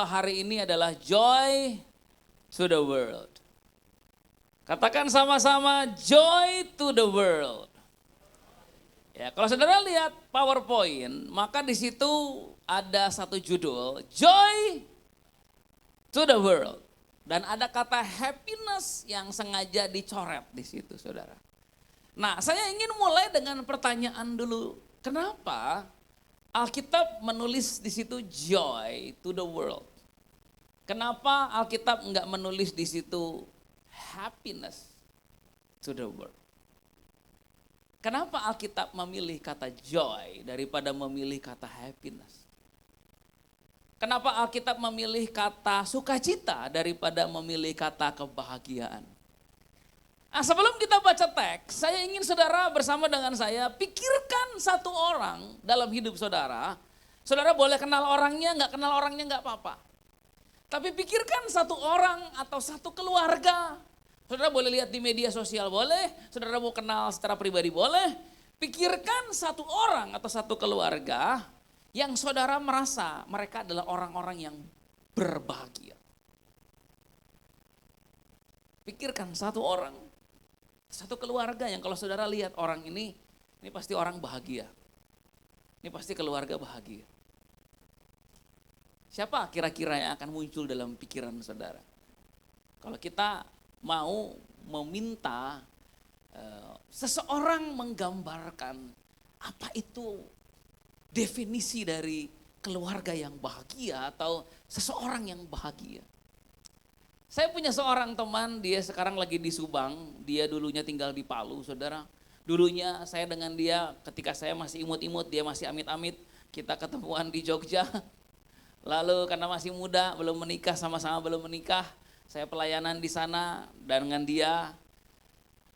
hari ini adalah joy to the world. Katakan sama-sama joy to the world. Ya, kalau saudara lihat PowerPoint, maka di situ ada satu judul, Joy to the World. Dan ada kata happiness yang sengaja dicoret di situ, saudara. Nah, saya ingin mulai dengan pertanyaan dulu. Kenapa Alkitab menulis di situ joy to the world? Kenapa Alkitab enggak menulis di situ happiness to the world? Kenapa Alkitab memilih kata joy daripada memilih kata happiness? Kenapa Alkitab memilih kata sukacita daripada memilih kata kebahagiaan? Nah, sebelum kita baca teks, saya ingin saudara bersama dengan saya pikirkan satu orang dalam hidup saudara. Saudara boleh kenal orangnya, nggak kenal orangnya nggak apa-apa. Tapi pikirkan satu orang atau satu keluarga. Saudara boleh lihat di media sosial boleh, saudara mau kenal secara pribadi boleh. Pikirkan satu orang atau satu keluarga yang saudara merasa mereka adalah orang-orang yang berbahagia. Pikirkan satu orang, satu keluarga yang kalau saudara lihat orang ini pasti orang bahagia. Ini pasti keluarga bahagia. Siapa kira-kira yang akan muncul dalam pikiran saudara? Kalau kita mau meminta seseorang menggambarkan apa itu definisi dari keluarga yang bahagia atau seseorang yang bahagia. Saya punya seorang teman, dia sekarang lagi di Subang, dia dulunya tinggal di Palu, saudara. Dulunya saya dengan dia ketika saya masih imut-imut, dia masih amit-amit, kita ketemuan di Jogja. Lalu karena masih muda, belum menikah, sama-sama belum menikah, saya pelayanan di sana dan dengan dia.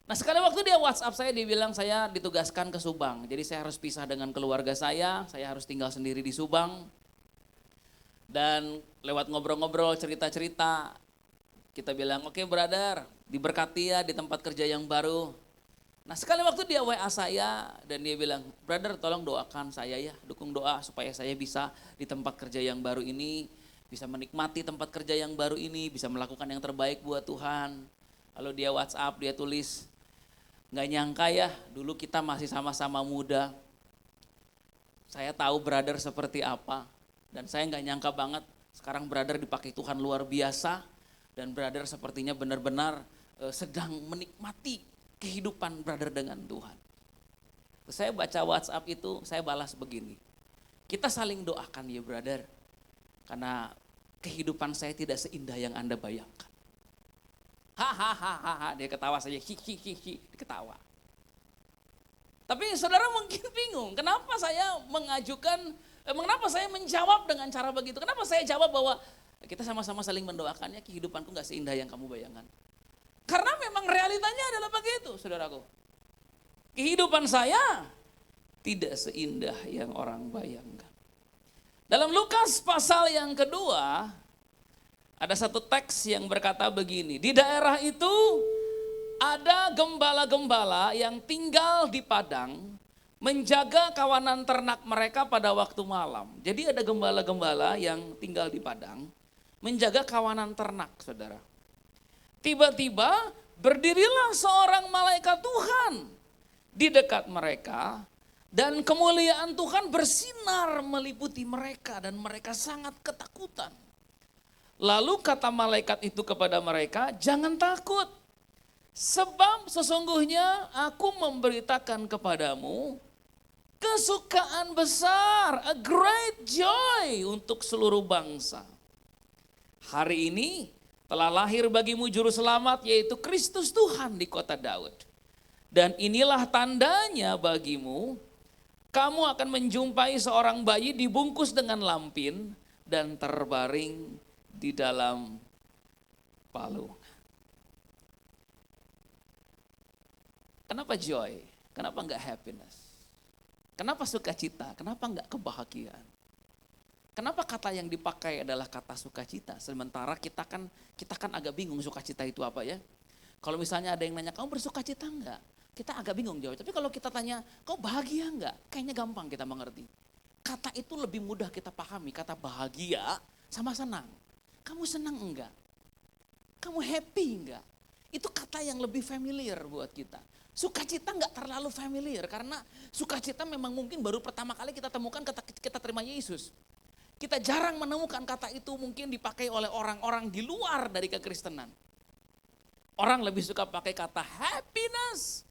Nah, sekali waktu dia WhatsApp saya, dia bilang saya ditugaskan ke Subang. Jadi saya harus pisah dengan keluarga saya harus tinggal sendiri di Subang. Dan lewat ngobrol-ngobrol, cerita-cerita, kita bilang, oke brother, diberkati ya di tempat kerja yang baru. Nah, sekali waktu dia WA saya dan dia bilang, brother tolong doakan saya ya, dukung doa supaya saya bisa di tempat kerja yang baru ini, bisa menikmati tempat kerja yang baru ini, bisa melakukan yang terbaik buat Tuhan. Lalu dia WhatsApp, dia tulis, nggak nyangka ya dulu kita masih sama-sama muda. Saya tahu brother seperti apa dan saya nggak nyangka banget sekarang brother dipakai Tuhan luar biasa dan brother sepertinya benar-benar sedang menikmati kehidupan brother dengan Tuhan. Saya baca WhatsApp itu, saya balas begini, kita saling doakan ya brother, karena kehidupan saya tidak seindah yang Anda bayangkan. Hahaha, dia ketawa saja, hi, ketawa. Tapi saudara mungkin bingung, kenapa saya menjawab dengan cara begitu? Kenapa saya jawab bahwa kita sama-sama saling mendoakannya, kehidupanku gak seindah yang kamu bayangkan. Karena memang realitanya adalah begitu, saudaraku. Kehidupan saya tidak seindah yang orang bayangkan. Dalam Lukas pasal yang kedua, ada satu teks yang berkata begini, di daerah itu ada gembala-gembala yang tinggal di padang, menjaga kawanan ternak mereka pada waktu malam. Jadi ada gembala-gembala yang tinggal di padang, menjaga kawanan ternak, saudara. Tiba-tiba berdirilah seorang malaikat Tuhan di dekat mereka, dan kemuliaan Tuhan bersinar meliputi mereka dan mereka sangat ketakutan. Lalu kata malaikat itu kepada mereka, jangan takut, sebab sesungguhnya aku memberitakan kepadamu kesukaan besar, a great joy untuk seluruh bangsa. Hari ini telah lahir bagimu juru selamat, yaitu Kristus Tuhan di kota Daud. Dan inilah tandanya bagimu, kamu akan menjumpai seorang bayi dibungkus dengan lampin dan terbaring di dalam palung. Kenapa joy? Kenapa enggak happiness? Kenapa sukacita? Kenapa enggak kebahagiaan? Kenapa kata yang dipakai adalah kata sukacita? Sementara kita kan agak bingung sukacita itu apa ya? Kalau misalnya ada yang nanya, kamu bersukacita enggak? Kita agak bingung jawab. Tapi kalau kita tanya, kau bahagia enggak? Kayaknya gampang kita mengerti. Kata itu lebih mudah kita pahami. Kata bahagia sama senang. Kamu senang enggak? Kamu happy enggak? Itu kata yang lebih familiar buat kita. Sukacita enggak terlalu familiar karena sukacita memang mungkin baru pertama kali kita temukan kita terima Yesus. Kita jarang menemukan kata itu mungkin dipakai oleh orang-orang di luar dari kekristenan. Orang lebih suka pakai kata happiness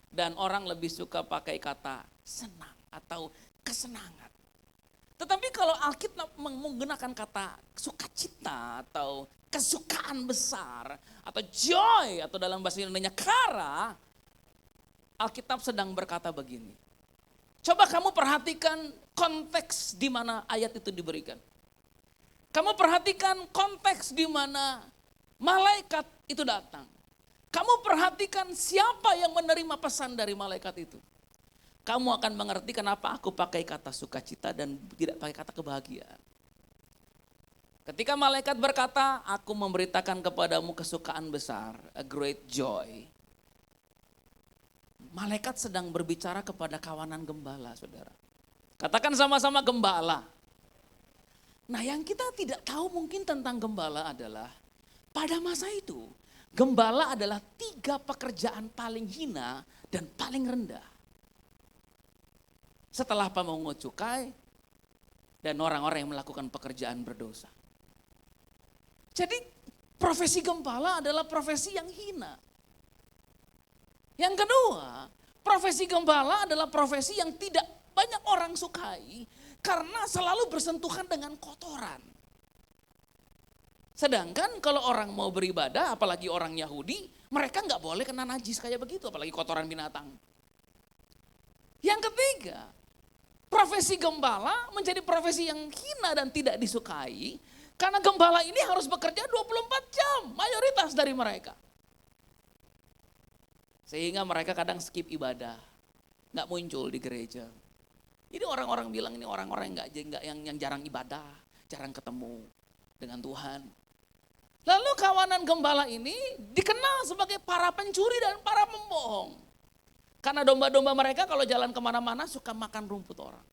dan orang lebih suka pakai kata senang atau kesenangan. Tetapi kalau Alkitab menggunakan kata sukacita atau kesukaan besar atau joy atau dalam bahasa Indonesia kara, Alkitab sedang berkata begini. Coba kamu perhatikan konteks di mana ayat itu diberikan. Kamu perhatikan konteks di mana malaikat itu datang. Kamu perhatikan siapa yang menerima pesan dari malaikat itu. Kamu akan mengerti kenapa aku pakai kata sukacita dan tidak pakai kata kebahagiaan. Ketika malaikat berkata, aku memberitakan kepadamu kesukaan besar, a great joy. Malaikat sedang berbicara kepada kawanan gembala, saudara. Katakan sama-sama gembala. Nah, yang kita tidak tahu mungkin tentang gembala adalah, pada masa itu, gembala adalah 3 pekerjaan paling hina dan paling rendah. Setelah pemungut cukai dan orang-orang yang melakukan pekerjaan berdosa. Jadi profesi gembala adalah profesi yang hina. Yang kedua, profesi gembala adalah profesi yang tidak banyak orang sukai karena selalu bersentuhan dengan kotoran. Sedangkan kalau orang mau beribadah, apalagi orang Yahudi, mereka nggak boleh kena najis kayak begitu, apalagi kotoran binatang. Yang ketiga, profesi gembala menjadi profesi yang hina dan tidak disukai karena gembala ini harus bekerja 24 jam, mayoritas dari mereka. Sehingga mereka kadang skip ibadah, nggak muncul di gereja. Jadi orang-orang bilang ini orang-orang yang jarang ibadah, jarang ketemu dengan Tuhan. Lalu kawanan gembala ini dikenal sebagai para pencuri dan para pembohong. Karena domba-domba mereka kalau jalan kemana-mana suka makan rumput orang.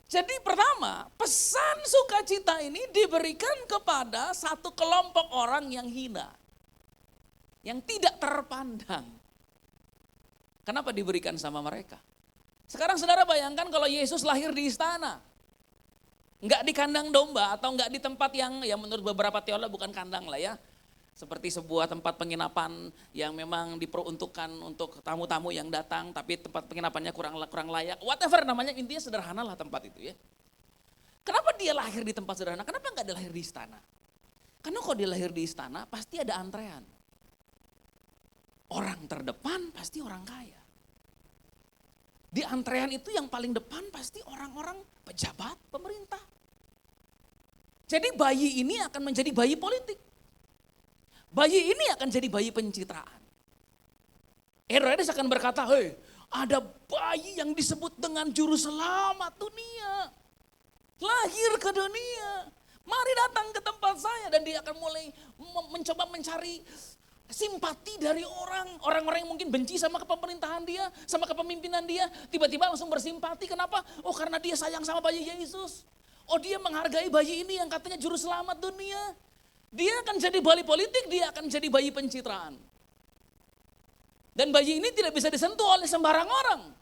Jadi pertama, pesan sukacita ini diberikan kepada satu kelompok orang yang hina. Yang tidak terpandang. Kenapa diberikan sama mereka? Sekarang saudara bayangkan kalau Yesus lahir di istana. Enggak di kandang domba atau enggak di tempat yang ya menurut beberapa teolog bukan kandang lah ya. Seperti sebuah tempat penginapan yang memang diperuntukkan untuk tamu-tamu yang datang tapi tempat penginapannya kurang layak. Whatever namanya, intinya sederhana lah tempat itu ya. Kenapa dia lahir di tempat sederhana? Kenapa enggak dia lahir di istana? Karena kalau dia lahir di istana pasti ada antrean. Orang terdepan pasti orang kaya. Di antrean itu yang paling depan pasti orang-orang pejabat pemerintah. Jadi bayi ini akan menjadi bayi politik. Bayi ini akan jadi bayi pencitraan. Herodes akan berkata, hei ada bayi yang disebut dengan juru selamat dunia. Lahir ke dunia. Mari datang ke tempat saya dan dia akan mulai mencoba mencari simpati dari orang-orang yang mungkin benci sama kepemerintahan dia, sama kepemimpinan dia, tiba-tiba langsung bersimpati. Kenapa? Oh karena dia sayang sama bayi Yesus. Oh dia menghargai bayi ini yang katanya juru selamat dunia. Dia akan jadi bayi politik, dia akan jadi bayi pencitraan. Dan bayi ini tidak bisa disentuh oleh sembarang orang.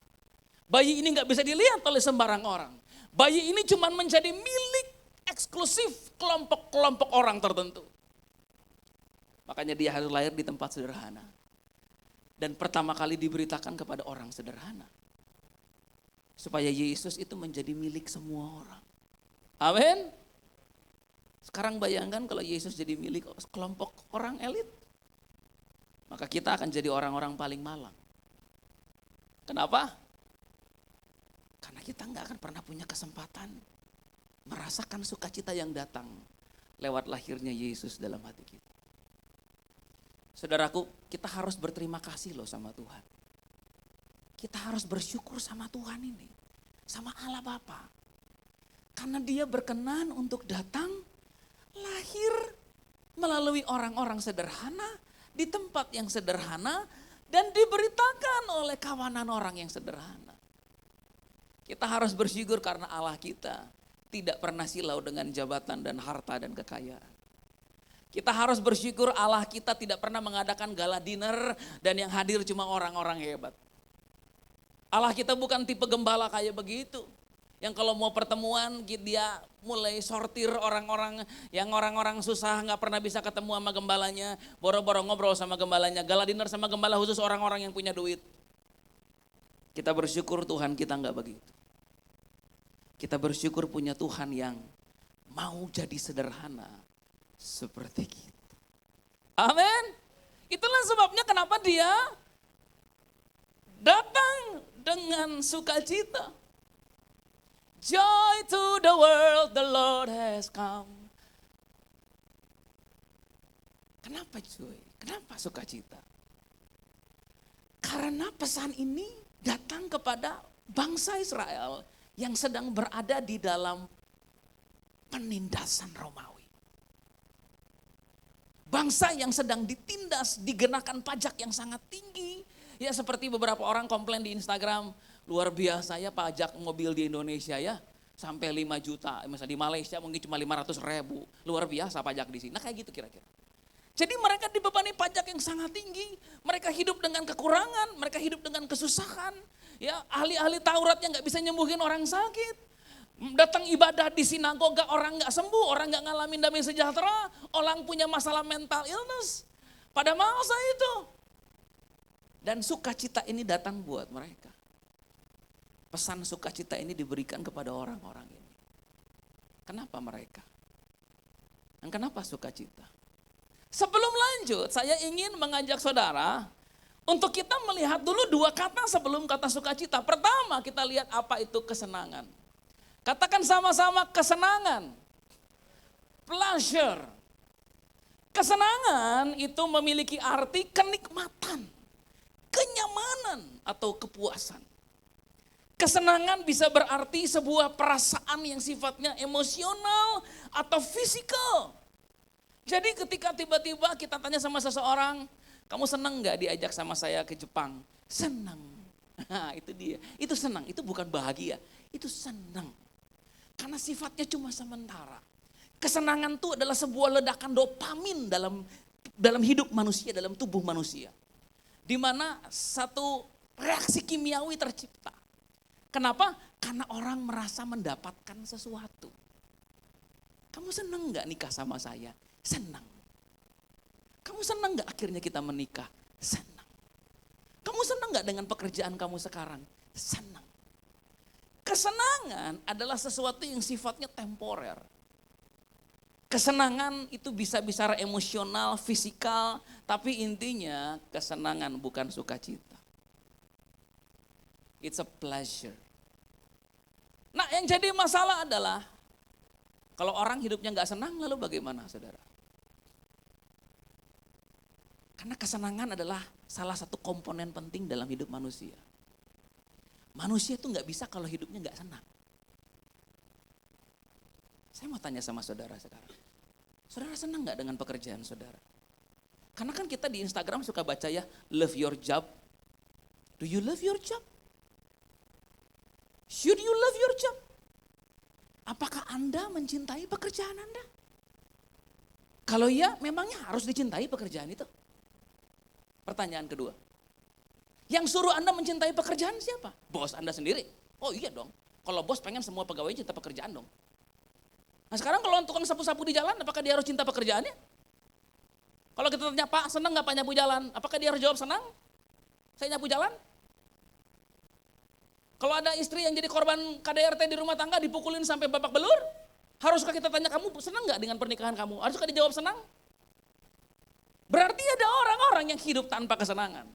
Bayi ini gak bisa dilihat oleh sembarang orang. Bayi ini cuma menjadi milik eksklusif kelompok-kelompok orang tertentu. Makanya dia harus lahir di tempat sederhana. Dan pertama kali diberitakan kepada orang sederhana. Supaya Yesus itu menjadi milik semua orang. Amin. Sekarang bayangkan kalau Yesus jadi milik kelompok orang elit. Maka kita akan jadi orang-orang paling malang. Kenapa? Karena kita nggak akan pernah punya kesempatan merasakan sukacita yang datang lewat lahirnya Yesus dalam hati kita. Saudaraku, kita harus berterima kasih loh sama Tuhan. Kita harus bersyukur sama Tuhan ini. Sama Allah Bapa. Karena dia berkenan untuk datang, lahir melalui orang-orang sederhana, di tempat yang sederhana, dan diberitakan oleh kawanan orang yang sederhana. Kita harus bersyukur karena Allah kita tidak pernah silau dengan jabatan dan harta dan kekayaan. Kita harus bersyukur Allah kita tidak pernah mengadakan gala dinner dan yang hadir cuma orang-orang hebat. Allah kita bukan tipe gembala kayak begitu. Yang kalau mau pertemuan dia mulai sortir orang-orang susah gak pernah bisa ketemu sama gembalanya. Boro-boro ngobrol sama gembalanya, gala dinner sama gembala khusus orang-orang yang punya duit. Kita bersyukur Tuhan kita gak begitu. Kita bersyukur punya Tuhan yang mau jadi sederhana seperti kita. Amin. Itulah sebabnya kenapa dia datang dengan sukacita. Joy to the world, the Lord has come. Kenapa joy? Kenapa sukacita? Karena pesan ini datang kepada bangsa Israel yang sedang berada di dalam penindasan Romawi. Bangsa yang sedang ditindas, dikenakan pajak yang sangat tinggi. Ya seperti beberapa orang komplain di Instagram, luar biasa ya pajak mobil di Indonesia ya. Sampai 5 juta, misalnya di Malaysia mungkin cuma 500 ribu. Luar biasa pajak di sini, nah kayak gitu kira-kira. Jadi mereka dibebani pajak yang sangat tinggi. Mereka hidup dengan kekurangan, mereka hidup dengan kesusahan. Ya, ahli-ahli Taurat yang gak bisa nyembuhin orang sakit. Datang ibadah di sinagoga orang gak sembuh, orang gak ngalamin damai sejahtera. Orang punya masalah mental illness pada masa itu. Dan sukacita ini datang buat mereka. Pesan sukacita ini diberikan kepada orang-orang ini. Kenapa mereka? Dan kenapa sukacita? Sebelum lanjut, saya ingin mengajak saudara untuk kita melihat dulu 2 kata sebelum kata sukacita. Pertama, kita lihat apa itu kesenangan. Katakan sama-sama kesenangan. Pleasure. Kesenangan itu memiliki arti kenikmatan, kenyamanan atau kepuasan. Kesenangan bisa berarti sebuah perasaan yang sifatnya emosional atau fisikal. Jadi ketika tiba-tiba kita tanya sama seseorang, kamu senang gak diajak sama saya ke Jepang? Senang. Nah, itu dia, itu senang, itu bukan bahagia, itu senang. Karena sifatnya cuma sementara. Kesenangan itu adalah sebuah ledakan dopamin dalam hidup manusia, dalam tubuh manusia. Di mana satu reaksi kimiawi tercipta. Kenapa? Karena orang merasa mendapatkan sesuatu. Kamu senang gak nikah sama saya? Senang. Kamu senang gak akhirnya kita menikah? Senang. Kamu senang gak dengan pekerjaan kamu sekarang? Senang. Kesenangan adalah sesuatu yang sifatnya temporer. Kesenangan itu bisa bicara emosional, fisikal, tapi intinya kesenangan bukan sukacita. It's a pleasure. Nah yang jadi masalah adalah kalau orang hidupnya gak senang lalu bagaimana saudara? Karena kesenangan adalah salah satu komponen penting dalam hidup manusia. Manusia itu gak bisa kalau hidupnya gak senang. Saya mau tanya sama saudara sekarang. Saudara senang gak dengan pekerjaan saudara? Karena kan kita di Instagram suka baca ya, love your job. Do you love your job? Should you love your job? Apakah Anda mencintai pekerjaan Anda? Kalau iya, memangnya harus dicintai pekerjaan itu? Pertanyaan kedua. Yang suruh Anda mencintai pekerjaan siapa? Bos Anda sendiri? Oh iya dong. Kalau bos pengen semua pegawai cinta pekerjaan dong. Nah sekarang kalau tukang sapu-sapu di jalan, apakah dia harus cinta pekerjaannya? Kalau kita tanya, Pak senang gak Pak nyapu jalan? Apakah dia harus jawab senang? Saya nyapu jalan? Kalau ada istri yang jadi korban KDRT di rumah tangga dipukulin sampai babak belur, haruskah kita tanya kamu senang gak dengan pernikahan kamu? Haruskah dijawab senang? Berarti ada orang-orang yang hidup tanpa kesenangan.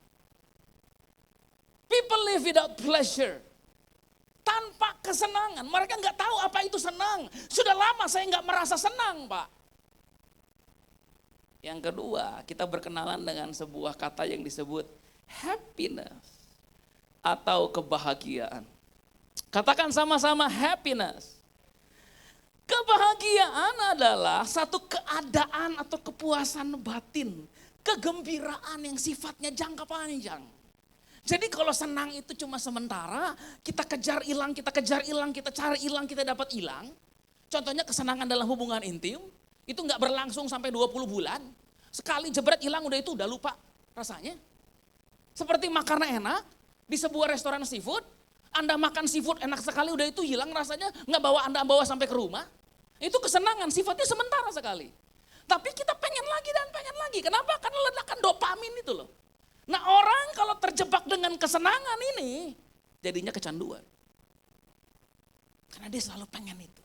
People live without pleasure. Tanpa kesenangan. Mereka gak tahu apa itu senang. Sudah lama saya gak merasa senang Pak. Yang kedua, kita berkenalan dengan sebuah kata yang disebut happiness. Atau kebahagiaan. Katakan sama-sama happiness. Kebahagiaan adalah satu keadaan atau kepuasan batin. Kegembiraan yang sifatnya jangka panjang. Jadi kalau senang itu cuma sementara, kita kejar hilang, kita cari hilang, kita dapat hilang. Contohnya kesenangan dalam hubungan intim, itu nggak berlangsung sampai 20 bulan. Sekali jebret hilang udah lupa rasanya. Seperti makan enak di sebuah restoran seafood, Anda makan seafood enak sekali udah itu hilang rasanya, nggak Anda bawa sampai ke rumah. Itu kesenangan, sifatnya sementara sekali. Tapi kita pengen lagi dan pengen lagi. Kenapa? Karena ledakan dopamin itu loh. Nah orang kalau terjebak dengan kesenangan ini, jadinya kecanduan. Karena dia selalu pengen itu.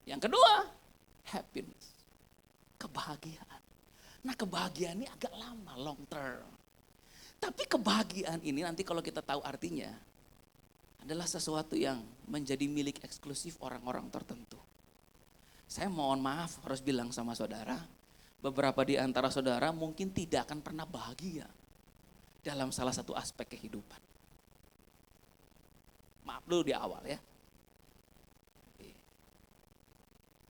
Yang kedua, happiness. Kebahagiaan. Nah kebahagiaan ini agak lama, long term. Tapi kebahagiaan ini nanti kalau kita tahu artinya, adalah sesuatu yang menjadi milik eksklusif orang-orang tertentu. Saya mohon maaf harus bilang sama saudara, beberapa di antara saudara mungkin tidak akan pernah bahagia dalam salah satu aspek kehidupan. Maaf dulu di awal ya.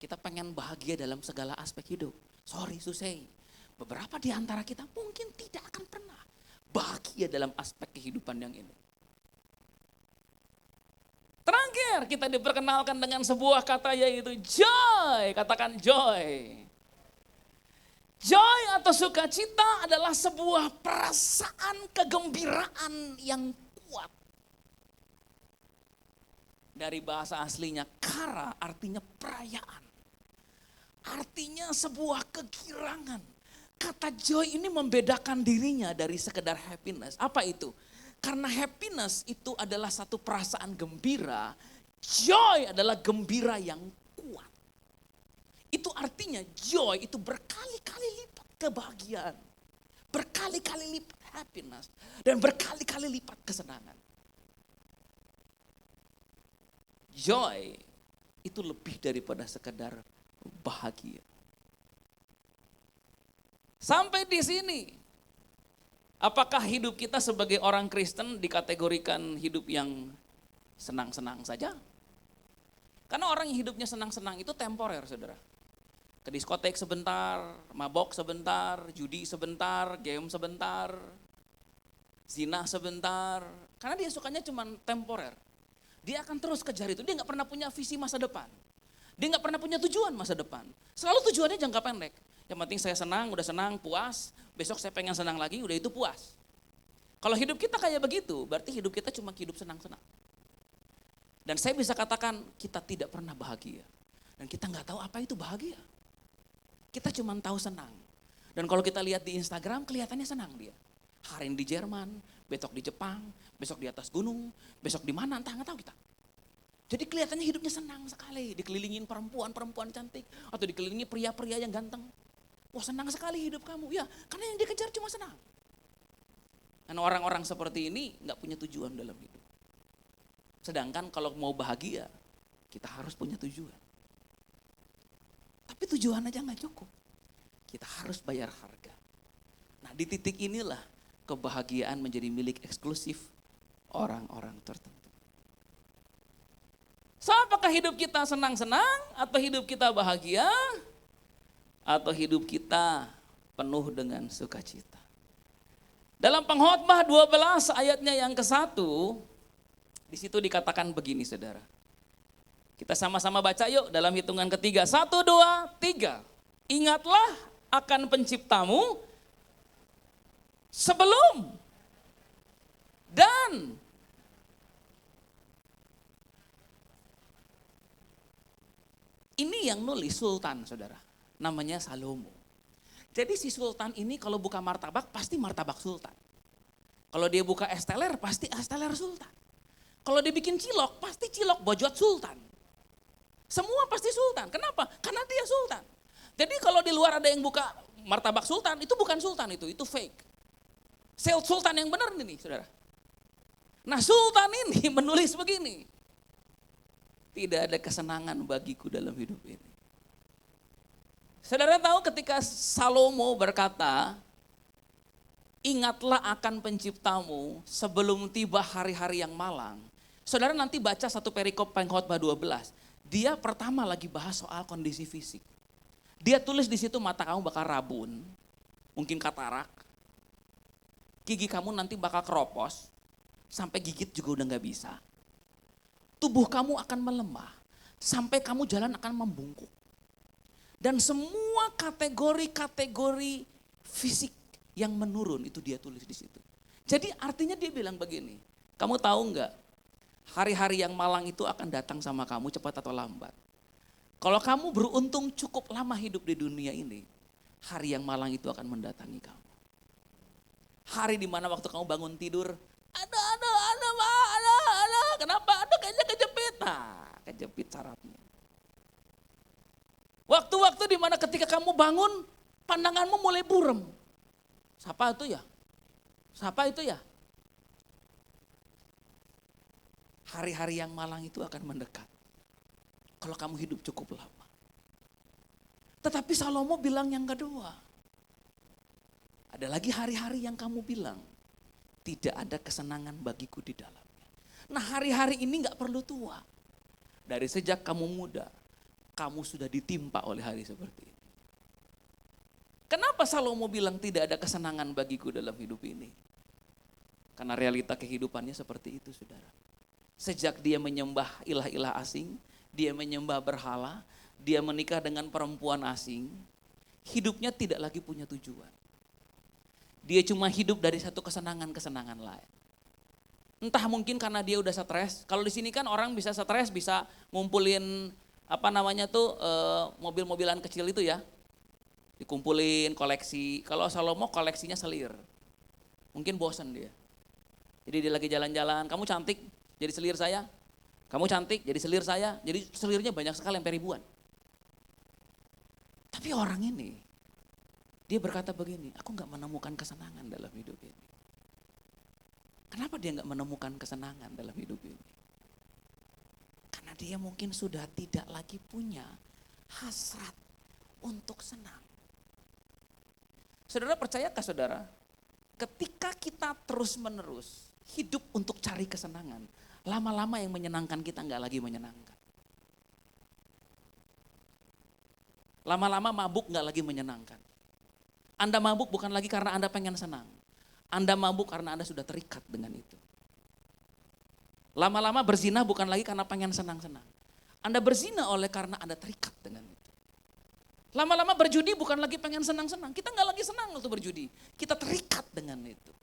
Kita pengen bahagia dalam segala aspek hidup. Sorry to say, beberapa di antara kita mungkin tidak akan pernah bahagia dalam aspek kehidupan yang ini. Terakhir kita diperkenalkan dengan sebuah kata yaitu joy. Katakan joy. Joy atau sukacita adalah sebuah perasaan kegembiraan yang kuat. Dari bahasa aslinya kara artinya perayaan. Artinya sebuah kegirangan. Kata joy ini membedakan dirinya dari sekedar happiness. Apa itu? Karena happiness itu adalah satu perasaan gembira, joy adalah gembira yang kuat. Itu artinya joy itu berkali-kali lipat kebahagiaan, berkali-kali lipat happiness, dan berkali-kali lipat kesenangan. Joy itu lebih daripada sekedar bahagia. Sampai di sini. Apakah hidup kita sebagai orang Kristen dikategorikan hidup yang senang-senang saja? Karena orang yang hidupnya senang-senang itu temporer, saudara. Ke diskotek sebentar, mabok sebentar, judi sebentar, game sebentar, zina sebentar. Karena dia sukanya cuma temporer. Dia akan terus kejar itu, dia gak pernah punya visi masa depan. Dia gak pernah punya tujuan masa depan. Selalu tujuannya jangka pendek. Yang penting saya senang, udah senang, puas. Besok saya pengen senang lagi, udah itu puas. Kalau hidup kita kayak begitu, berarti hidup kita cuma hidup senang-senang. Dan saya bisa katakan kita tidak pernah bahagia. Dan kita gak tahu apa itu bahagia. Kita cuma tahu senang. Dan kalau kita lihat di Instagram, kelihatannya senang dia. Hari ini di Jerman, besok di Jepang, besok di atas gunung, besok di mana, entah gak tahu kita. Jadi kelihatannya hidupnya senang sekali, dikelilingin perempuan-perempuan cantik, atau dikelilingi pria-pria yang ganteng. Wah senang sekali hidup kamu, ya karena yang dikejar cuma senang. Dan orang-orang seperti ini gak punya tujuan dalam hidup. Sedangkan kalau mau bahagia, kita harus punya tujuan. Tapi tujuan aja gak cukup, kita harus bayar harga. Nah di titik inilah kebahagiaan menjadi milik eksklusif orang-orang tertentu. So apakah hidup kita senang-senang atau hidup kita bahagia? Atau hidup kita penuh dengan sukacita. Dalam Pengkhotbah 12 ayatnya yang ke-1, di situ dikatakan begini saudara. Kita sama-sama baca yuk dalam hitungan ketiga. 1, 2, 3. Ingatlah akan penciptamu sebelum dan ini yang nulis Sultan saudara. Namanya Salomo. Jadi si Sultan ini kalau buka martabak pasti martabak Sultan. Kalau dia buka es teler pasti es teler Sultan. Kalau dia bikin cilok pasti cilok bojot Sultan. Semua pasti Sultan. Kenapa? Karena dia Sultan. Jadi kalau di luar ada yang buka martabak Sultan itu bukan Sultan itu fake. Sultan yang benar ini saudara. Nah Sultan ini menulis begini. Tidak ada kesenangan bagiku dalam hidup ini. Saudara tahu ketika Salomo berkata, ingatlah akan penciptamu sebelum tiba hari-hari yang malang. Saudara nanti baca satu perikop Pengkhotbah 12. Dia pertama lagi bahas soal kondisi fisik. Dia tulis di situ mata kamu bakal rabun, mungkin katarak. Gigi kamu nanti bakal keropos, sampai gigit juga udah gak bisa. tubuh kamu akan melemah, sampai kamu jalan akan membungkuk. Dan semua kategori-kategori fisik yang menurun itu dia tulis di situ. Jadi artinya dia bilang begini, kamu tahu enggak, hari-hari yang malang itu akan datang sama kamu cepat atau lambat. Kalau kamu beruntung cukup lama hidup di dunia ini, hari yang malang itu akan mendatangi kamu. Hari di mana waktu kamu bangun tidur, ada, kenapa? Ada kayaknya kejepit. Nah, kejepit sarafnya. Waktu-waktu di mana ketika kamu bangun, pandanganmu mulai buram. Siapa itu ya? Siapa itu ya? Hari-hari yang malang itu akan mendekat. Kalau kamu hidup cukup lama. Tetapi Salomo bilang yang kedua. Ada lagi hari-hari yang kamu bilang, tidak ada kesenangan bagiku di dalamnya. Nah, hari-hari ini gak perlu tua. Dari sejak kamu muda, kamu sudah ditimpa oleh hari seperti ini. Kenapa Salomo bilang tidak ada kesenangan bagiku dalam hidup ini? Karena realita kehidupannya seperti itu, saudara. Sejak dia menyembah ilah-ilah asing, dia menyembah berhala, dia menikah dengan perempuan asing, hidupnya tidak lagi punya tujuan. Dia cuma hidup dari satu kesenangan-kesenangan lain. Entah mungkin karena dia udah stres. Kalau di sini kan orang bisa stres, bisa ngumpulin mobil-mobilan kecil itu ya. Dikumpulin, koleksi. Kalau Salomo koleksinya selir. Mungkin bosan dia. Jadi dia lagi jalan-jalan, kamu cantik jadi selir saya. Kamu cantik jadi selir saya. Jadi selirnya banyak sekali, sampai ribuan. Tapi orang ini, dia berkata begini, aku gak menemukan kesenangan dalam hidup ini. Kenapa dia gak menemukan kesenangan dalam hidup ini? Karena dia mungkin sudah tidak lagi punya hasrat untuk senang. Saudara percayakah saudara? Ketika kita terus-menerus hidup untuk cari kesenangan, lama-lama yang menyenangkan kita gak lagi menyenangkan. Lama-lama mabuk gak lagi menyenangkan. Anda mabuk bukan lagi karena Anda pengen senang. Anda mabuk karena Anda sudah terikat dengan itu. Lama-lama berzina bukan lagi karena pengen senang-senang. Anda berzina oleh karena Anda terikat dengan itu. Lama-lama berjudi bukan lagi pengen senang-senang. Kita gak lagi senang waktu berjudi. Kita terikat dengan itu.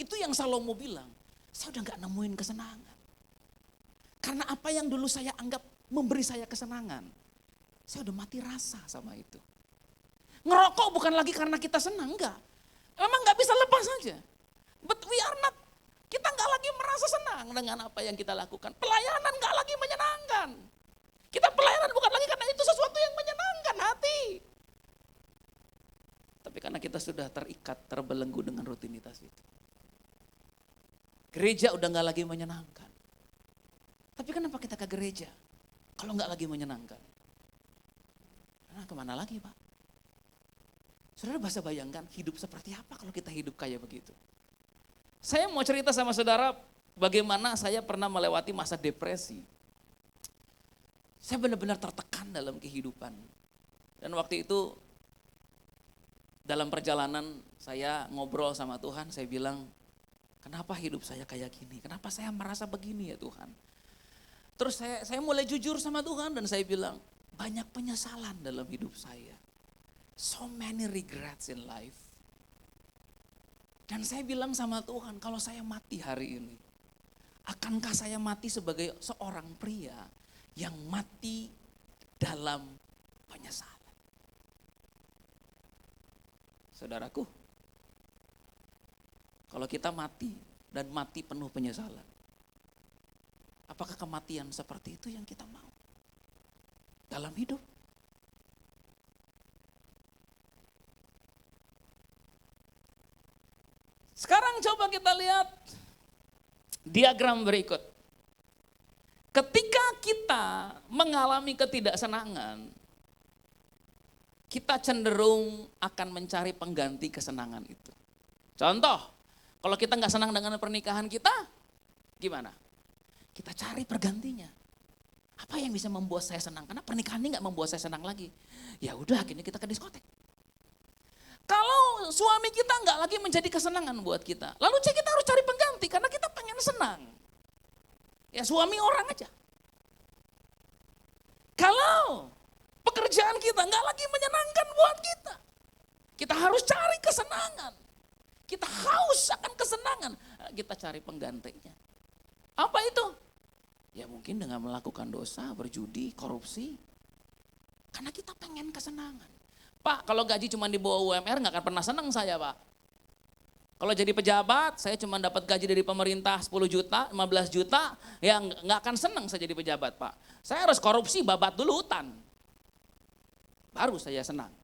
Itu yang Salomo bilang. Saya udah gak nemuin kesenangan. Karena apa yang dulu saya anggap memberi saya kesenangan. Saya udah mati rasa sama itu. Ngerokok bukan lagi karena kita senang, enggak. Memang gak bisa lepas saja. But we are not, kita gak lagi merasa senang dengan apa yang kita lakukan. Pelayanan gak lagi menyenangkan. Kita pelayanan bukan lagi karena itu sesuatu yang menyenangkan hati. Tapi karena kita sudah terikat, terbelenggu dengan rutinitas itu. Gereja udah gak lagi menyenangkan. Tapi kenapa kita ke gereja kalau gak lagi menyenangkan? Nah, kemana lagi Pak? Saudara bisa bayangkan hidup seperti apa kalau kita hidup kayak begitu. Saya mau cerita sama saudara bagaimana saya pernah melewati masa depresi. Saya benar-benar tertekan dalam kehidupan. Dan waktu itu dalam perjalanan saya ngobrol sama Tuhan, saya bilang, kenapa hidup saya kayak gini? Kenapa saya merasa begini ya Tuhan? Terus saya mulai jujur sama Tuhan dan saya bilang, banyak penyesalan dalam hidup saya. So many regrets in life. Dan saya bilang sama Tuhan, kalau saya mati hari ini, akankah saya mati sebagai seorang pria yang mati dalam penyesalan? Saudaraku, kalau kita mati dan mati penuh penyesalan, apakah kematian seperti itu yang kita mau dalam hidup? Sekarang coba kita lihat diagram berikut. Ketika kita mengalami ketidaksenangan, kita cenderung akan mencari pengganti kesenangan itu. Contoh, kalau kita nggak senang dengan pernikahan kita, gimana? Kita cari pergantinya. Apa yang bisa membuat saya senang? Karena pernikahan ini nggak membuat saya senang lagi. Ya udah, akhirnya kita ke diskotek. Kalau suami kita nggak lagi menjadi kesenangan buat kita, lalu kita harus cari pengganti karena kita pengen senang. Ya suami orang aja. Kalau pekerjaan kita nggak lagi menyenangkan buat kita, kita harus cari kesenangan. Kita haus akan kesenangan, kita cari penggantinya. Apa itu? Ya mungkin dengan melakukan dosa, berjudi, korupsi. Karena kita pengen kesenangan. Pak, kalau gaji cuma di bawah UMR nggak akan pernah senang saya, Pak. Kalau jadi pejabat, saya cuma dapat gaji dari pemerintah 10 juta, 15 juta, ya nggak akan senang saya jadi pejabat, Pak. Saya harus korupsi, babat dulu hutan. Baru saya senang.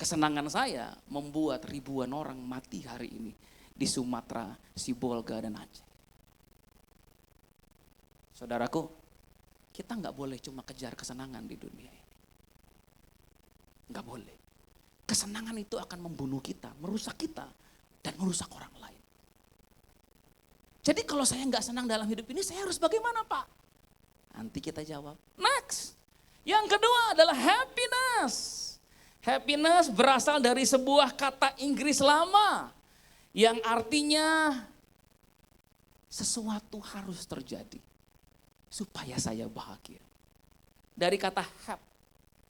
Kesenangan saya membuat ribuan orang mati hari ini di Sumatera, Sibolga, dan Aceh. Saudaraku, kita nggak boleh cuma kejar kesenangan di dunia ini. Nggak boleh. Kesenangan itu akan membunuh kita, merusak kita, dan merusak orang lain. Jadi kalau saya nggak senang dalam hidup ini, saya harus bagaimana, Pak? Nanti kita jawab. Next. Yang kedua adalah happiness. Happiness berasal dari sebuah kata Inggris lama yang artinya sesuatu harus terjadi supaya saya bahagia. Dari kata have.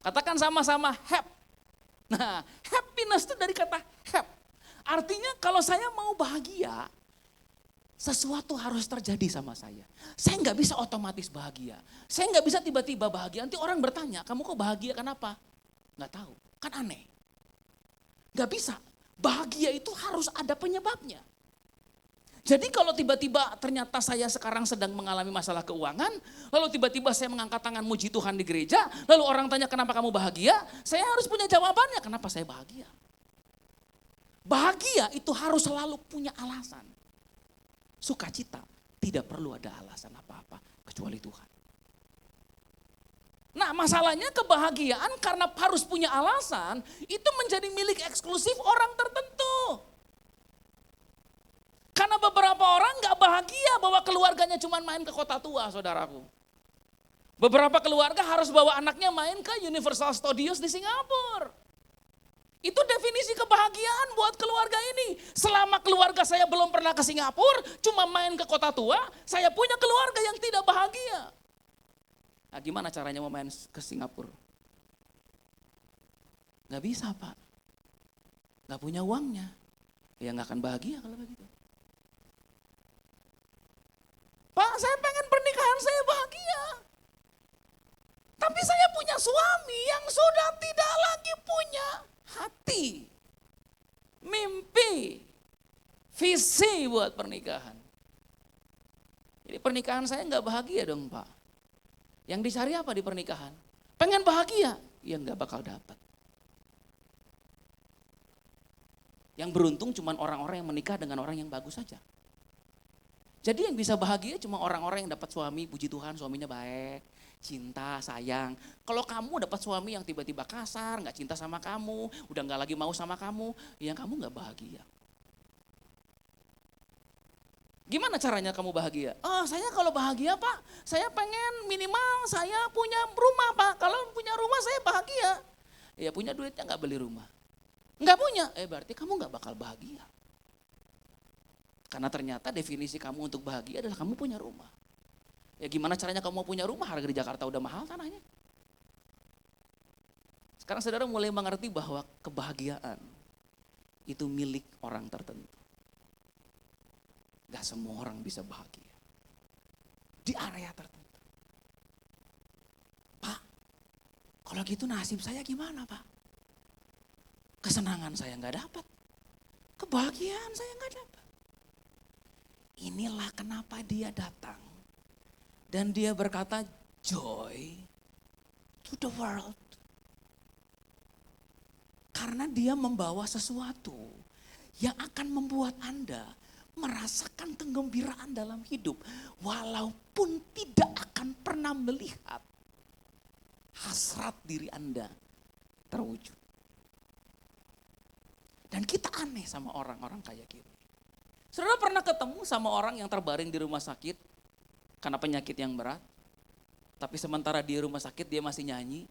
Katakan sama-sama have. Nah, happiness itu dari kata have. Artinya kalau saya mau bahagia, sesuatu harus terjadi sama saya. Saya nggak bisa otomatis bahagia. Saya nggak bisa tiba-tiba bahagia. Nanti orang bertanya, kamu kok bahagia kenapa? Nggak tahu, kan aneh. Nggak bisa, bahagia itu harus ada penyebabnya. Jadi kalau tiba-tiba ternyata saya sekarang sedang mengalami masalah keuangan, lalu tiba-tiba saya mengangkat tangan muji Tuhan di gereja, lalu orang tanya kenapa kamu bahagia, saya harus punya jawabannya kenapa saya bahagia. Bahagia itu harus selalu punya alasan. Sukacita tidak perlu ada alasan apa-apa kecuali Tuhan. Nah masalahnya kebahagiaan karena harus punya alasan, itu menjadi milik eksklusif orang tertentu. Karena beberapa orang gak bahagia bahwa keluarganya cuma main ke kota tua, saudaraku. Beberapa keluarga harus bawa anaknya main ke Universal Studios di Singapura. Itu definisi kebahagiaan buat keluarga ini. Selama keluarga saya belum pernah ke Singapura, cuma main ke kota tua, saya punya keluarga yang tidak bahagia. Nah gimana caranya mau main ke Singapura? Gak bisa, Pak. Gak punya uangnya. Ya gak akan bahagia kalau begitu. Pak, saya pengen pernikahan saya bahagia. Tapi saya punya suami yang sudah tidak lagi punya hati, mimpi, visi buat pernikahan. Jadi pernikahan saya nggak bahagia dong, Pak. Yang dicari apa di pernikahan? Pengen bahagia, ya nggak bakal dapat. Yang beruntung cuma orang-orang yang menikah dengan orang yang bagus saja. Jadi yang bisa bahagia cuma orang-orang yang dapat suami, puji Tuhan suaminya baik, cinta, sayang. Kalau kamu dapat suami yang tiba-tiba kasar, gak cinta sama kamu, udah gak lagi mau sama kamu, yang kamu gak bahagia. Gimana caranya kamu bahagia? Oh saya kalau bahagia Pak, saya pengen minimal saya punya rumah Pak. Kalau punya rumah saya bahagia. Ya punya duitnya gak beli rumah. Gak punya, berarti kamu gak bakal bahagia. Karena ternyata definisi kamu untuk bahagia adalah kamu punya rumah. Ya gimana caranya kamu mau punya rumah, harga di Jakarta udah mahal tanahnya. Sekarang saudara mulai mengerti bahwa kebahagiaan itu milik orang tertentu. Gak semua orang bisa bahagia. Di area tertentu. Pak, kalau gitu nasib saya gimana Pak? Kesenangan saya gak dapat. Kebahagiaan saya gak dapat. Inilah kenapa dia datang. Dan dia berkata, joy to the world. Karena dia membawa sesuatu yang akan membuat Anda merasakan kegembiraan dalam hidup. Walaupun tidak akan pernah melihat hasrat diri Anda terwujud. Dan kita aneh sama orang-orang kayak gini. Saudara pernah ketemu sama orang yang terbaring di rumah sakit karena penyakit yang berat. Tapi sementara di rumah sakit dia masih nyanyi.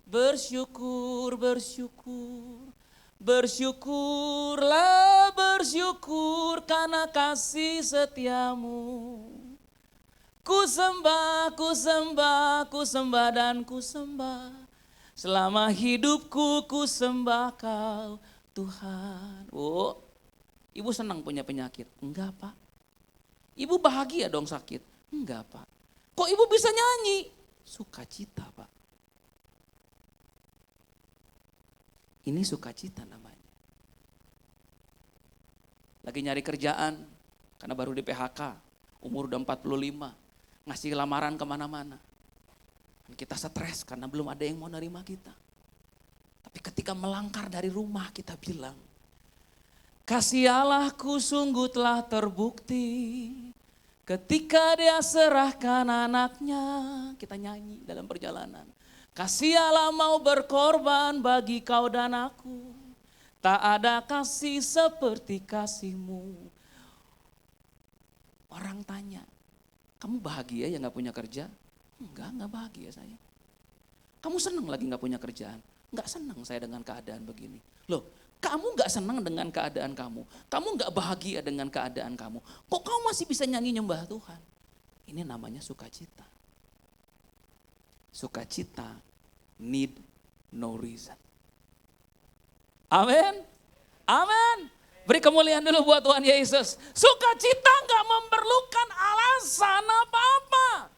Bersyukur, bersyukur, bersyukurlah, bersyukur karena kasih setiamu. Ku sembah, ku sembah, ku sembah dan ku sembah. Selama hidupku ku sembah kau Tuhan. Oh, ibu senang punya penyakit? Enggak Pak. Ibu bahagia dong sakit? Enggak Pak. Kok ibu bisa nyanyi? Sukacita Pak. Ini sukacita namanya. Lagi nyari kerjaan, karena baru di PHK, umur udah 45, ngasih lamaran kemana-mana. Kita stres karena belum ada yang mau nerima kita. Tapi ketika melangkar dari rumah kita bilang, kasih Allahku sungguh telah terbukti. Ketika dia serahkan anaknya, kita nyanyi dalam perjalanan. Kasih Allah mau berkorban bagi kau dan aku. Tak ada kasih seperti kasihmu. Orang tanya, kamu bahagia ya gak punya kerja? Enggak bahagia saya. Kamu senang lagi gak punya kerjaan? Enggak senang saya dengan keadaan begini. Loh, kamu gak senang dengan keadaan kamu. Kamu gak bahagia dengan keadaan kamu. Kok kamu masih bisa nyanyi nyembah Tuhan? Ini namanya sukacita. Sukacita need no reason. Amin. Amin. Beri kemuliaan dulu buat Tuhan Yesus. Sukacita gak memerlukan alasan apa-apa.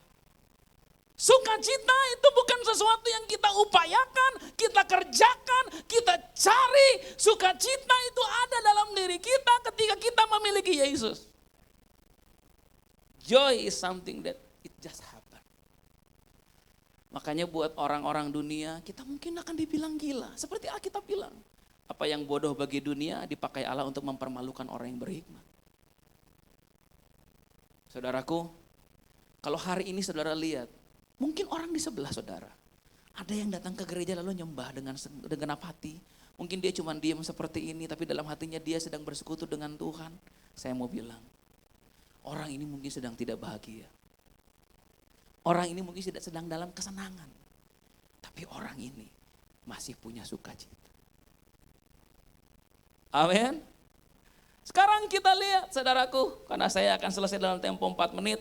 Sukacita itu bukan sesuatu yang kita upayakan, kita kerjakan, kita cari. Sukacita itu ada dalam diri kita ketika kita memiliki Yesus. Joy is something that it just happen. Makanya buat orang-orang dunia, kita mungkin akan dibilang gila. Seperti Alkitab bilang, apa yang bodoh bagi dunia dipakai Allah untuk mempermalukan orang yang berhikmat. Saudaraku, kalau hari ini saudara lihat, mungkin orang di sebelah saudara, ada yang datang ke gereja lalu nyembah dengan genap hati. Mungkin dia cuma diam seperti ini, tapi dalam hatinya dia sedang bersekutu dengan Tuhan. Saya mau bilang, orang ini mungkin sedang tidak bahagia. Orang ini mungkin sedang dalam kesenangan. Tapi orang ini masih punya sukacita. Amin. Sekarang kita lihat saudaraku, karena saya akan selesai dalam tempo 4 menit.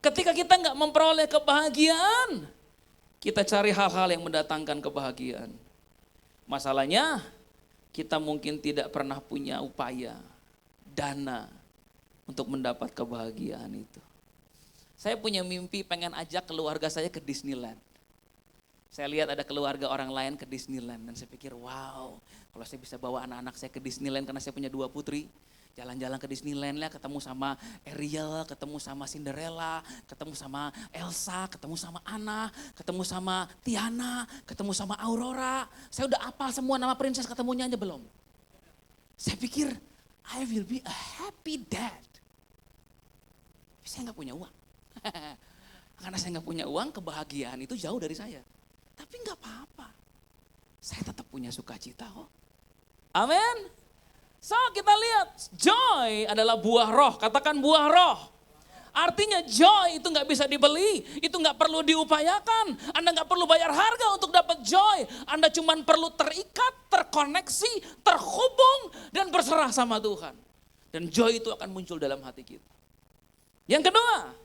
Ketika kita nggak memperoleh kebahagiaan, kita cari hal-hal yang mendatangkan kebahagiaan. Masalahnya, kita mungkin tidak pernah punya upaya, dana untuk mendapat kebahagiaan itu. Saya punya mimpi pengen ajak keluarga saya ke Disneyland. Saya lihat ada keluarga orang lain ke Disneyland dan saya pikir wow, kalau saya bisa bawa anak-anak saya ke Disneyland karena saya punya 2 putri. Jalan-jalan ke Disneyland lah, ketemu sama Ariel, ketemu sama Cinderella, ketemu sama Elsa, ketemu sama Anna, ketemu sama Tiana, ketemu sama Aurora. Saya udah hafal semua nama princess, ketemunya aja belum. Saya pikir, I will be a happy dad. Tapi saya gak punya uang. Karena saya gak punya uang, kebahagiaan itu jauh dari saya. Tapi gak apa-apa. Saya tetap punya sukacita kok. Amin. So kita lihat, joy adalah buah roh, katakan buah roh. Artinya joy itu gak bisa dibeli, itu gak perlu diupayakan. Anda gak perlu bayar harga untuk dapat joy. Anda cuma perlu terikat, terkoneksi, terhubung, dan berserah sama Tuhan. Dan joy itu akan muncul dalam hati kita. Yang kedua,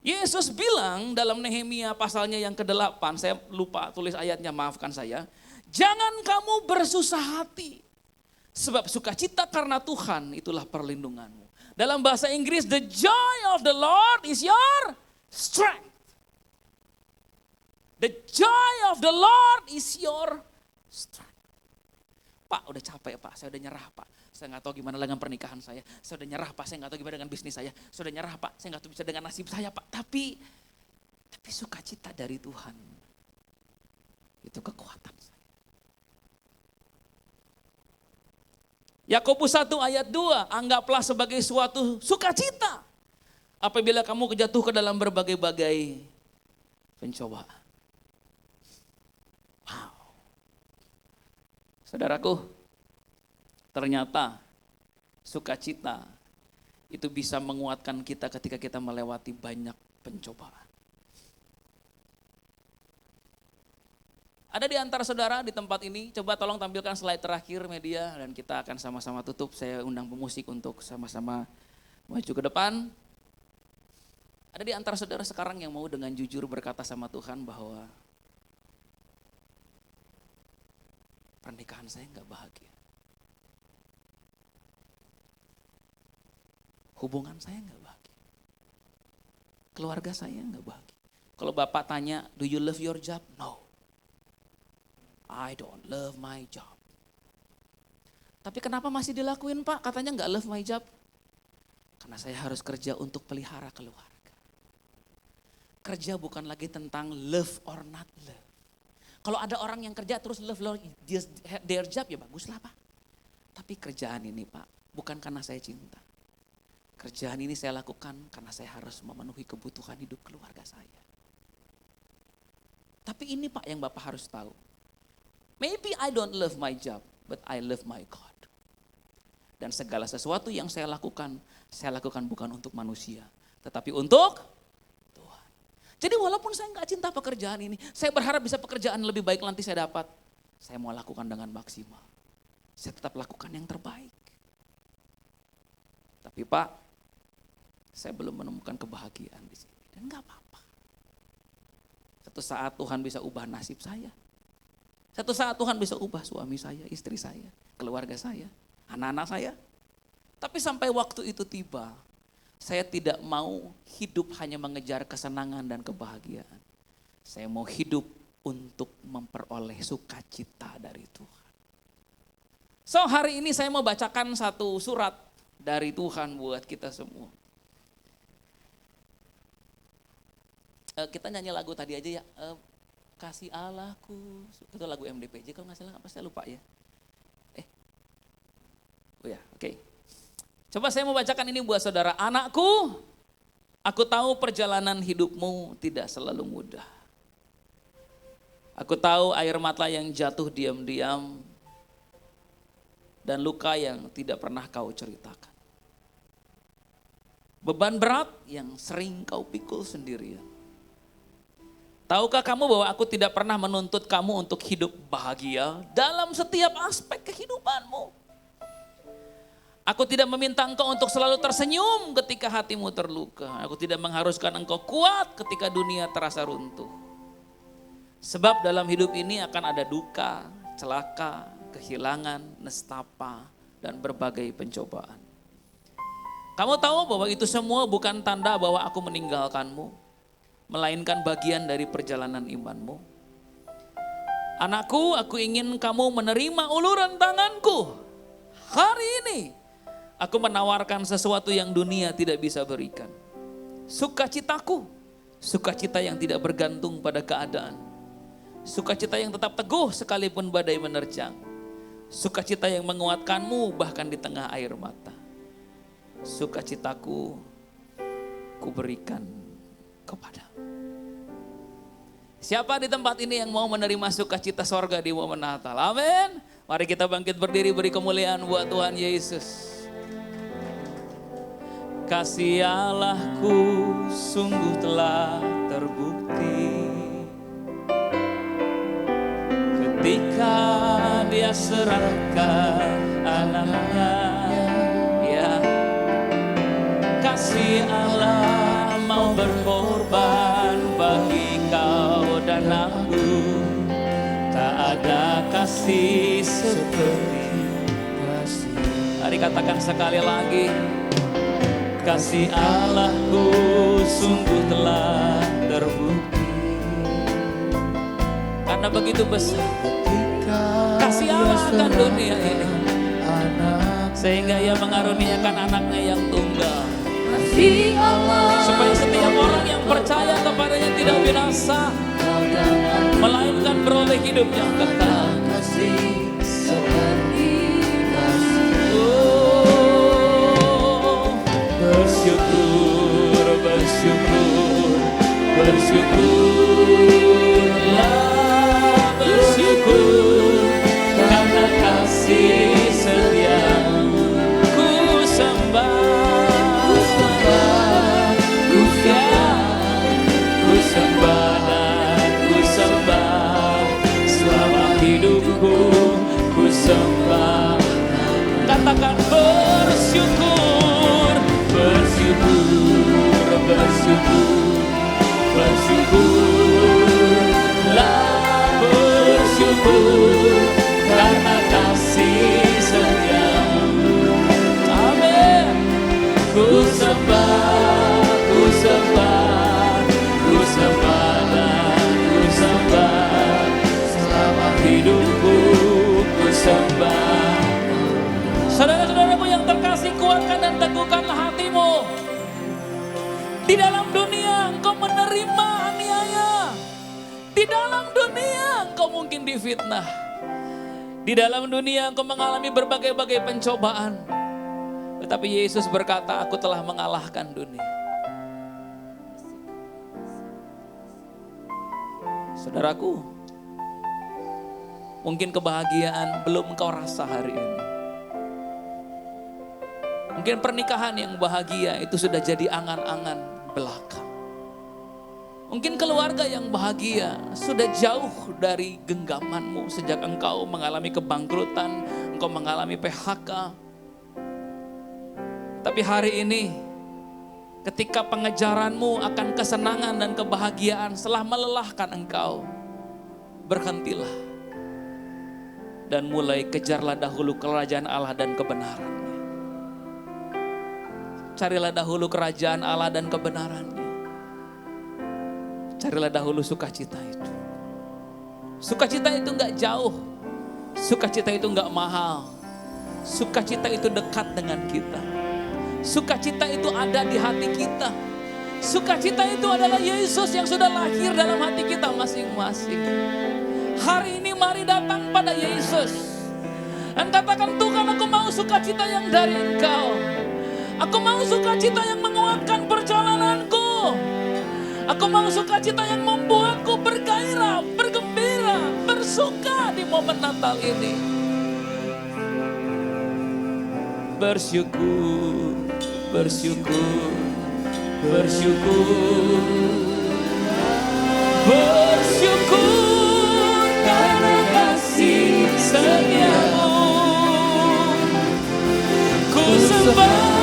Yesus bilang dalam Nehemia pasalnya yang ke-8, saya lupa tulis ayatnya, maafkan saya. Jangan kamu bersusah hati. Sebab sukacita karena Tuhan itulah perlindunganmu. Dalam bahasa Inggris, the joy of the Lord is your strength. The joy of the Lord is your strength. Pak udah capek Pak, saya udah nyerah Pak. Saya gak tahu gimana dengan pernikahan saya. Saya udah nyerah Pak, saya gak tahu gimana dengan bisnis saya. Saya udah nyerah Pak, saya gak tahu bisa dengan nasib saya Pak. Tapi sukacita dari Tuhan, itu kekuatan saya. Yakobus 1 ayat 2, anggaplah sebagai suatu sukacita apabila kamu jatuh ke dalam berbagai-bagai pencobaan. Wow. Saudaraku, ternyata sukacita itu bisa menguatkan kita ketika kita melewati banyak pencobaan. Ada di antara saudara di tempat ini, coba tolong tampilkan slide terakhir media dan kita akan sama-sama tutup. Saya undang pemusik untuk sama-sama maju ke depan. Ada di antara saudara sekarang yang mau dengan jujur berkata sama Tuhan bahwa pernikahan saya nggak bahagia. Hubungan saya nggak bahagia. Keluarga saya nggak bahagia. Kalau Bapak tanya, do you love your job? No. I don't love my job. Tapi kenapa masih dilakuin Pak? Katanya nggak love my job. Karena saya harus kerja untuk pelihara keluarga. Kerja bukan lagi tentang love or not love. Kalau ada orang yang kerja terus love their job, ya baguslah Pak. Tapi kerjaan ini Pak, bukan karena saya cinta. Kerjaan ini saya lakukan karena saya harus memenuhi kebutuhan hidup keluarga saya. Tapi ini Pak yang Bapak harus tahu. Maybe I don't love my job, but I love my God. Dan segala sesuatu yang saya lakukan bukan untuk manusia, tetapi untuk Tuhan. Jadi walaupun saya nggak cinta pekerjaan ini, saya berharap bisa pekerjaan lebih baik nanti saya dapat. Saya mau lakukan dengan maksimal. Saya tetap lakukan yang terbaik. Tapi Pak, saya belum menemukan kebahagiaan di sini. Dan nggak apa-apa. Satu saat Tuhan bisa ubah nasib saya. Satu saat Tuhan bisa ubah suami saya, istri saya, keluarga saya, anak-anak saya. Tapi sampai waktu itu tiba, saya tidak mau hidup hanya mengejar kesenangan dan kebahagiaan. Saya mau hidup untuk memperoleh sukacita dari Tuhan. So hari ini saya mau bacakan satu surat dari Tuhan buat kita semua. Kita nyanyi lagu tadi aja ya. Kasih Allahku, itu lagu MDPJ kalau nggak salah, apa saya lupa ya. Oh ya, oke. Coba saya mau bacakan ini buat saudara. Anakku, aku tahu perjalanan hidupmu tidak selalu mudah. Aku tahu air mata yang jatuh diam-diam dan luka yang tidak pernah kau ceritakan. Beban berat yang sering kau pikul sendirian. Tahukah kamu bahwa aku tidak pernah menuntut kamu untuk hidup bahagia dalam setiap aspek kehidupanmu? Aku tidak meminta engkau untuk selalu tersenyum ketika hatimu terluka. Aku tidak mengharuskan engkau kuat ketika dunia terasa runtuh. Sebab dalam hidup ini akan ada duka, celaka, kehilangan, nestapa, dan berbagai pencobaan. Kamu tahu bahwa itu semua bukan tanda bahwa aku meninggalkanmu, melainkan bagian dari perjalanan imanmu. Anakku, aku ingin kamu menerima uluran tanganku. Hari ini aku menawarkan sesuatu yang dunia tidak bisa berikan. Sukacitaku, sukacita yang tidak bergantung pada keadaan. Sukacita yang tetap teguh sekalipun badai menerjang. Sukacita yang menguatkanmu bahkan di tengah air mata. Sukacitaku kuberikan kepada. Siapa di tempat ini yang mau menerima sukacita sorga di momen Natal? Amin. Mari kita bangkit berdiri beri kemuliaan buat Tuhan Yesus. Kasih Allahku sungguh telah terbukti ketika Dia serahkan anaknya. Ya, kasih Allah mau berkorban bagi kau dan aku. Tak ada kasih seperti kasih. Mari katakan sekali lagi. Kasih Allahku sungguh telah terbukti. Karena begitu besar kasih Allah akan dunia ini, sehingga Ia mengaruniakan anaknya yang tunggal. Kasih Allah supaya setiap orang yang percaya kepadanya tidak binasa, melainkan beroleh hidup yang kekal. Kasih seperti kasih. Bersyukur, bersyukur, bersyukurlah, bersyukur karena kasih setiamu. Ku sembah, ku sembah, ku sembah dan ku sembah selama hidupku. Ku sembah, katakan bersyukur, bersyukur, bersyukur. bersyukur, bersyukurlah, bersyukur karena kasih setiamu. Amin. Ku sembah, ku sembah, ku sembah dan ku sembah, selama hidupku ku sembah. Saudara-saudaraku yang terkasih, kuatkan dan teguhkanlah hatimu. Di dalam dunia engkau menerima aniaya. Di dalam dunia engkau mungkin difitnah. Di dalam dunia engkau mengalami berbagai-bagai pencobaan. Tetapi Yesus berkata, aku telah mengalahkan dunia. Saudaraku, mungkin kebahagiaan belum engkau rasa hari ini. Mungkin pernikahan yang bahagia itu sudah jadi angan-angan belaka. Mungkin keluarga yang bahagia sudah jauh dari genggamanmu sejak engkau mengalami kebangkrutan, engkau mengalami PHK. Tapi hari ini ketika pengejaranmu akan kesenangan dan kebahagiaan setelah melelahkan engkau, berhentilah dan mulai kejarlah dahulu kerajaan Allah dan kebenaran. Carilah dahulu kerajaan Allah dan kebenarannya. Carilah dahulu sukacita itu. Sukacita itu enggak jauh. Sukacita itu enggak mahal. Sukacita itu dekat dengan kita. Sukacita itu ada di hati kita. Sukacita itu adalah Yesus yang sudah lahir dalam hati kita masing-masing. Hari ini mari datang pada Yesus. Dan katakan, Tuhan, aku mau sukacita yang dari Engkau. Aku mau sukacita yang menguatkan perjalananku. Aku mau sukacita yang membuatku bergairah, bergembira, bersuka di momen Natal ini. Bersyukur, bersyukur, bersyukur. Bersyukur karena kasih setiamu. Ku sembah,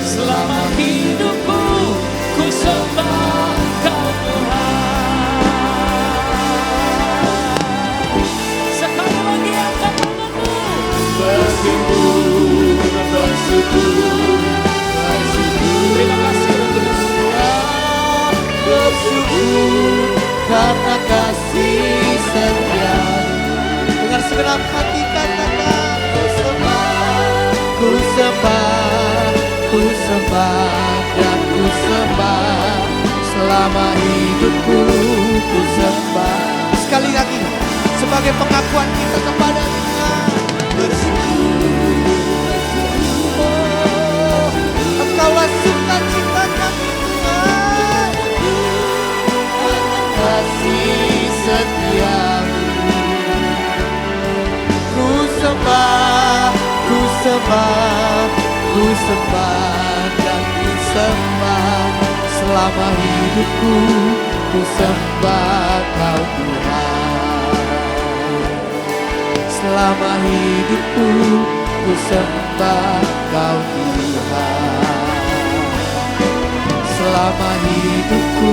selama hidupku ku sembah Kau Tuhan. Sekali lagi angkat tanganmu. Bersyukur, bersyukur, bersyukur. Terima kasih Tuhan. Bersyukur karena kasih setia-Mu. Dengan segenap hati katakan, ku sembah, ku sembah, ku sembah dan ku sembah, selama hidupku ku sembah. Sekali lagi sebagai pengakuan kita kepada Tuhan. Bersyukur, oh, Engkaulah sukacita kami Tuhan, karena kasih setia-Mu. Ku sembah, ku sembah, ku sembah dan ku sembah, selama hidupku ku sembah Kau Tuhan. Selama hidupku ku sembah Kau Tuhan. Selama hidupku